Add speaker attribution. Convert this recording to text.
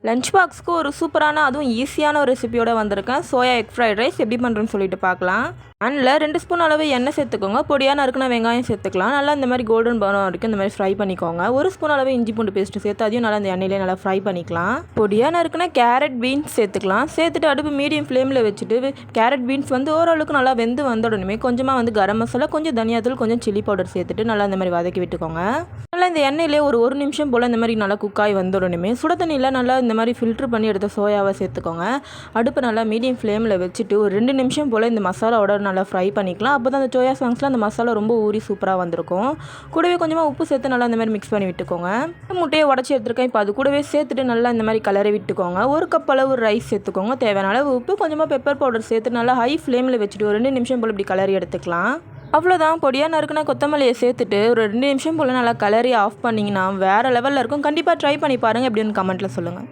Speaker 1: Lunch பாக்ஸ்க்கு ஒரு சூப்பரான அதுவும் ஈஸியான ஒரு ரெசிபியோட வந்திருக்கேன். சோயா எக் ஃப்ரைட் ரைஸ் எப்படி பண்ணுறேன்னு சொல்லிட்டு பார்க்கலாம். பேனில் 2 ஸ்பூன் அளவு எண்ணெய் சேர்த்துக்கோங்க. பொடியாக நறுக்குன வெங்காயம் சேர்த்துக்கலாம். நல்லா இந்த மாதிரி கோல்டன் ப்ரௌன் வரைக்கும் இந்த மாதிரி ஃப்ரை பண்ணிக்கோங்க. 1 ஸ்பூன் அளவு இஞ்சி பூண்டு பேஸ்ட்டு சேர்த்து அதையும் நல்லா இந்த எண்ணெயிலே நல்லா ஃப்ரை பண்ணிக்கலாம். பொடியாக நறுக்குன கேரட் பீன்ஸ் சேர்த்துக்கலாம். சேர்த்துட்டு அடுப்பு மீடியம் ஃப்ளேமில் வச்சுட்டு கேரட் பீன்ஸ் ஓரளவுக்கு நல்லா வெந்து வந்த உடனே கொஞ்சமாக கரம் மசாலா, கொஞ்சம் தனியாத்தூள், கொஞ்சம் சில்லி பவுடர் சேர்த்துட்டு நல்லா இந்த மாதிரி வதக்கி விட்டுக்கோங்க. நல்லா இந்த எண்ணெயிலே ஒரு நிமிஷம் போல் இந்த மாதிரி நல்லா குக்காய் வந்த உடனே சுட தண்ணியில் நல்லா இந்த மாதிரி ஃபில்ட்ரு பண்ணி எடுத்த சோயாவை சேர்த்துக்கோங்க. அடுப்பு நல்லா மீடியம் ஃப்ளேமில் வச்சுட்டு ஒரு 2 நிமிஷம் போல் இந்த மசாலாவோட நல்லா ஃப்ரை பண்ணிக்கலாம். அப்போ தான் அந்த சோயா சாங்ஸில் அந்த மசாலா ரொம்ப ஊறி சூப்பராக வந்திருக்கும். கூடவே கொஞ்சமாக உப்பு சேர்த்து நல்லா இந்த மாதிரி மிக்ஸ் பண்ணி விட்டுக்கோங்க. முட்டையை உடச்சி எடுத்துருக்கேன். இப்போ அது கூடவே சேர்த்துட்டு நல்லா இந்த மாதிரி கலரை விட்டுக்கோங்க. 1 கப் அளவு ரைஸ் சேர்த்துக்கோங்க. தேவையான அளவு உப்பு, கொஞ்சமாக பெப்பர் பவுடர் சேர்த்து நல்லா ஹை ஃப்ளேமில் வச்சுட்டு ஒரு 2 நிமிஷம் போல் இப்படி கலரி எடுத்துக்கலாம். அவ்வளோதான். பொடியாக நறுக்குன கொத்தமல்லியை சேர்த்துட்டு ஒரு 2 நிமிஷம் போல் நல்லா கலரி ஆஃப் பண்ணிங்கன்னா வேறு லெவலில் இருக்கும். கண்டிப்பாக ட்ரை பண்ணி பாருங்கள். எப்படின்னு கமெண்ட்டில் சொல்லுங்கள்.